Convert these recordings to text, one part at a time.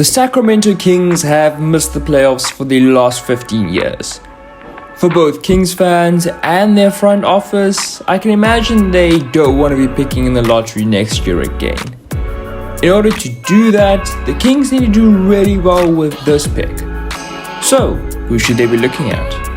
The Sacramento Kings have missed the playoffs for the last 15 years. For both Kings fans and their front office, I can imagine they don't want to be picking in the lottery next year again. In order to do that, the Kings need to do really well with this pick. So, who should they be looking at?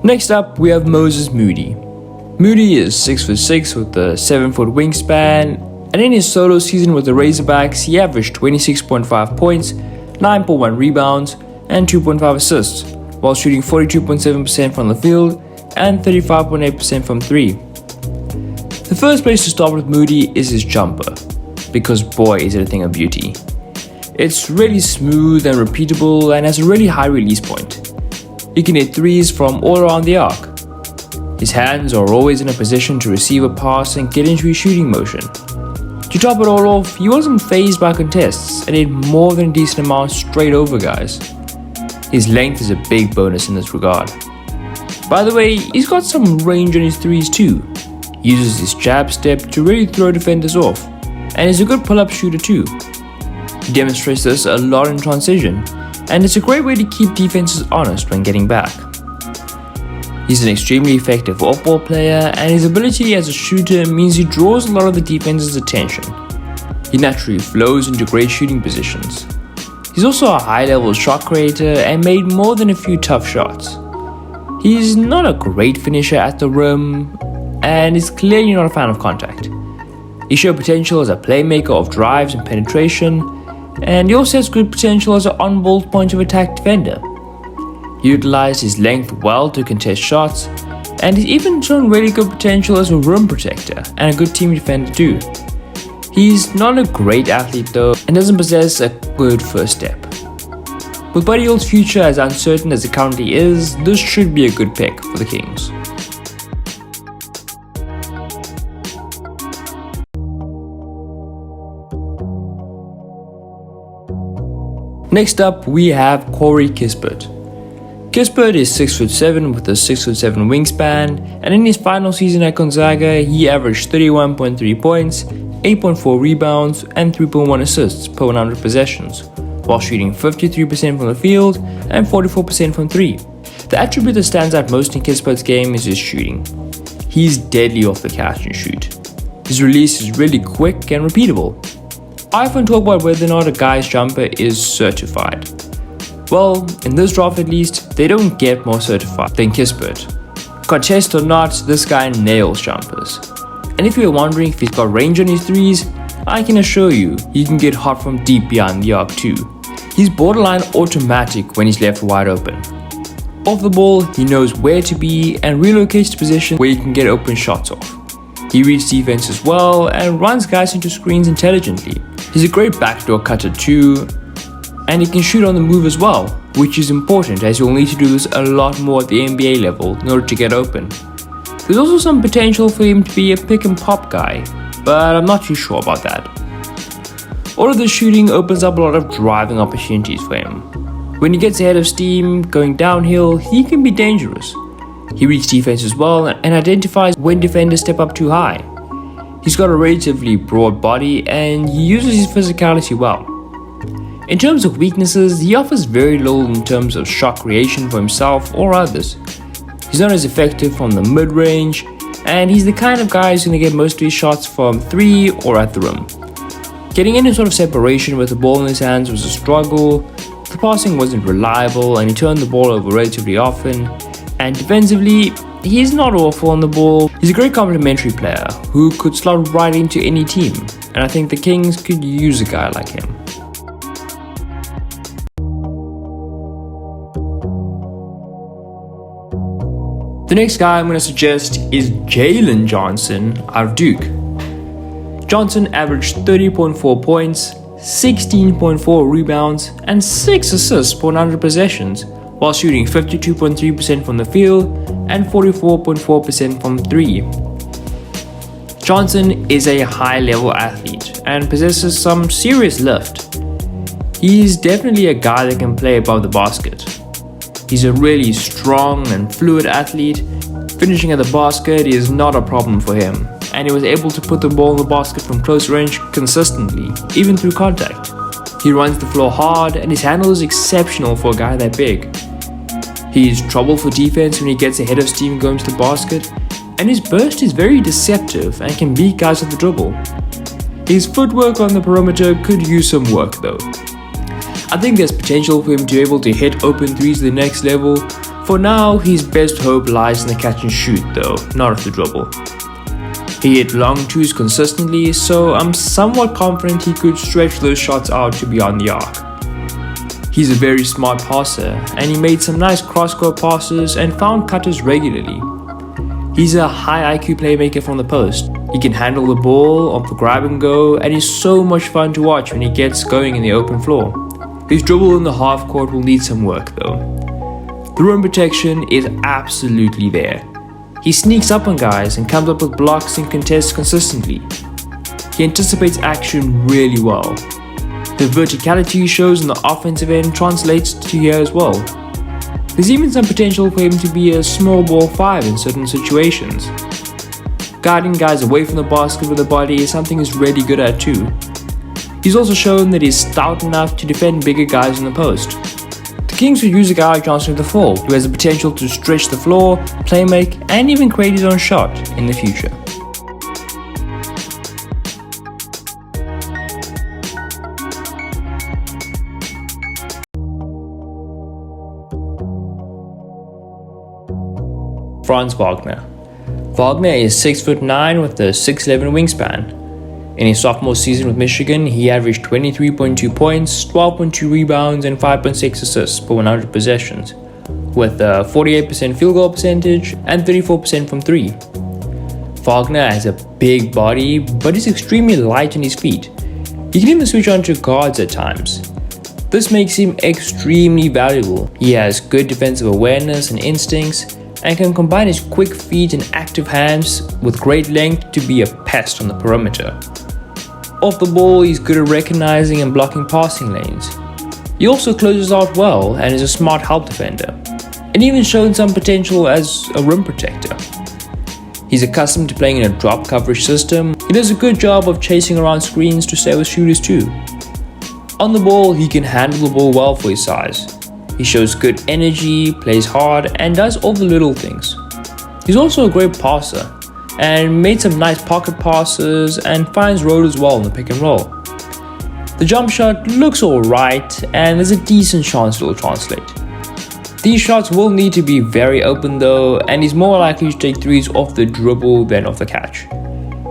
Next up, we have Moses Moody. Moody is 6'6" with a 7-foot wingspan, and in his solo season with the Razorbacks, he averaged 26.5 points, 9.1 rebounds, and 2.5 assists, while shooting 42.7% from the field and 35.8% from three. The first place to start with Moody is his jumper, because boy is it a thing of beauty. It's really smooth and repeatable and has a really high release point. He can hit threes from all around the arc. His hands are always in a position to receive a pass and get into his shooting motion. To top it all off, he wasn't fazed by contests and hit more than a decent amount straight over guys. His length is a big bonus in this regard. By the way, he's got some range on his threes too. He uses his jab step to really throw defenders off, and is a good pull-up shooter too. He demonstrates this a lot in transition, and it's a great way to keep defenses honest when getting back. He's an extremely effective off-ball player, and his ability as a shooter means he draws a lot of the defense's attention. He naturally flows into great shooting positions. He's also a high-level shot creator and made more than a few tough shots. He's not a great finisher at the rim, and is clearly not a fan of contact. He showed potential as a playmaker of drives and penetration, and he also has good potential as an on-ball point of attack defender. He utilized his length well to contest shots, and he's even shown really good potential as a rim protector and a good team defender too. He's not a great athlete though, and doesn't possess a good first step. With Buddy Hield's future as uncertain as it currently is, this should be a good pick for the Kings. Next up, we have Corey Kispert. Kispert is 6'7" with a 6'7" wingspan, and in his final season at Gonzaga, he averaged 31.3 points, 8.4 rebounds, and 3.1 assists per 100 possessions, while shooting 53% from the field and 44% from 3. The attribute that stands out most in Kispert's game is his shooting. He's deadly off the catch and shoot. His release is really quick and repeatable. I often talk about whether or not a guy's jumper is certified. Well, in this draft at least, they don't get more certified than Kispert. Contest or not, this guy nails jumpers. And if you're wondering if he's got range on his threes, I can assure you, he can get hot from deep behind the arc too. He's borderline automatic when he's left wide open. Off the ball, he knows where to be and relocates to positions where he can get open shots off. He reads defense as well and runs guys into screens intelligently. He's a great backdoor cutter too, and he can shoot on the move as well, which is important as you'll need to do this a lot more at the NBA level in order to get open. There's also some potential for him to be a pick and pop guy, but I'm not too sure about that. All of this shooting opens up a lot of driving opportunities for him. When he gets ahead of steam, going downhill, he can be dangerous. He reads defense as well and identifies when defenders step up too high. He's got a relatively broad body and he uses his physicality well. In terms of weaknesses, he offers very little in terms of shot creation for himself or others. He's not as effective from the mid-range, and he's the kind of guy who's going to get most of his shots from 3 or at the rim. Getting any sort of separation with the ball in his hands was a struggle, the passing wasn't reliable and he turned the ball over relatively often, and defensively, he's not awful on the ball. He's a great complementary player who could slot right into any team, and I think the Kings could use a guy like him. The next guy I'm going to suggest is Jalen Johnson out of Duke. Johnson averaged 30.4 points, 16.4 rebounds, and 6 assists per 100 possessions, while shooting 52.3% from the field and 44.4% from 3. Johnson is a high-level athlete and possesses some serious lift. He's definitely a guy that can play above the basket. He's a really strong and fluid athlete. Finishing at the basket is not a problem for him, and he was able to put the ball in the basket from close range consistently, even through contact. He runs the floor hard, and his handle is exceptional for a guy that big. He's trouble for defense when he gets ahead of steam going to the basket, and his burst is very deceptive and can beat guys with the dribble. His footwork on the perimeter could use some work though. I think there's potential for him to be able to hit open threes to the next level. For now, his best hope lies in the catch and shoot though, not off the dribble. He hit long twos consistently, so I'm somewhat confident he could stretch those shots out to beyond the arc. He's a very smart passer, and he made some nice cross-court passes and found cutters regularly. He's a high IQ playmaker from the post. He can handle the ball off the grab and go, and he's so much fun to watch when he gets going in the open floor. His dribble in the half court will need some work though. The rim protection is absolutely there. He sneaks up on guys and comes up with blocks and contests consistently. He anticipates action really well. The verticality he shows on the offensive end translates to here as well. There's even some potential for him to be a small ball 5 in certain situations. Guiding guys away from the basket with the body is something he's really good at too. He's also shown that he's stout enough to defend bigger guys in the post. The Kings could use a guy like Johnson at the 4, who has the potential to stretch the floor, play make, and even create his own shot in the future. Franz Wagner. Wagner is 6'9" with a 6'11" wingspan. In his sophomore season with Michigan, he averaged 23.2 points, 12.2 rebounds, and 5.6 assists per 100 possessions, with a 48% field goal percentage and 34% from 3. Wagner has a big body, but is extremely light on his feet. He can even switch on to guards at times. This makes him extremely valuable. He has good defensive awareness and instincts, and can combine his quick feet and active hands with great length to be a pest on the perimeter. Off the ball, he's good at recognizing and blocking passing lanes. He also closes out well and is a smart help defender, and even shown some potential as a rim protector. He's accustomed to playing in a drop coverage system. He does a good job of chasing around screens to stay with shooters too. On the ball, he can handle the ball well for his size. He shows good energy, plays hard, and does all the little things. He's also a great passer, and made some nice pocket passes and finds rollers well in the pick and roll. The jump shot looks alright, and there's a decent chance it'll translate. These shots will need to be very open though, and he's more likely to take threes off the dribble than off the catch.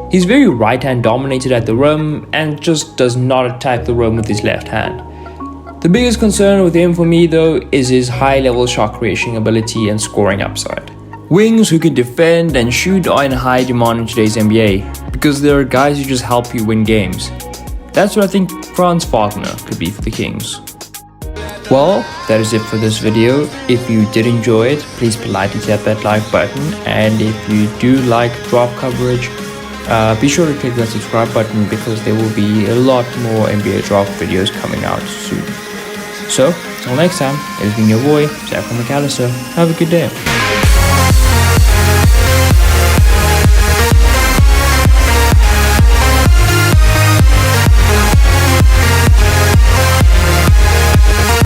He's very right hand dominated at the rim and just does not attack the rim with his left hand. The biggest concern with him for me though is his high level shot creation ability and scoring upside. Wings who can defend and shoot are in high demand in today's NBA because there are guys who just help you win games. That's what I think Franz Wagner could be for the Kings. Well, that is it for this video. If you did enjoy it, please politely tap that like button, and if you do like drop coverage, be sure to click that subscribe button because there will be a lot more NBA draft videos coming out soon. So, until next time, it's been your boy, Sacramento Kings. Have a good day.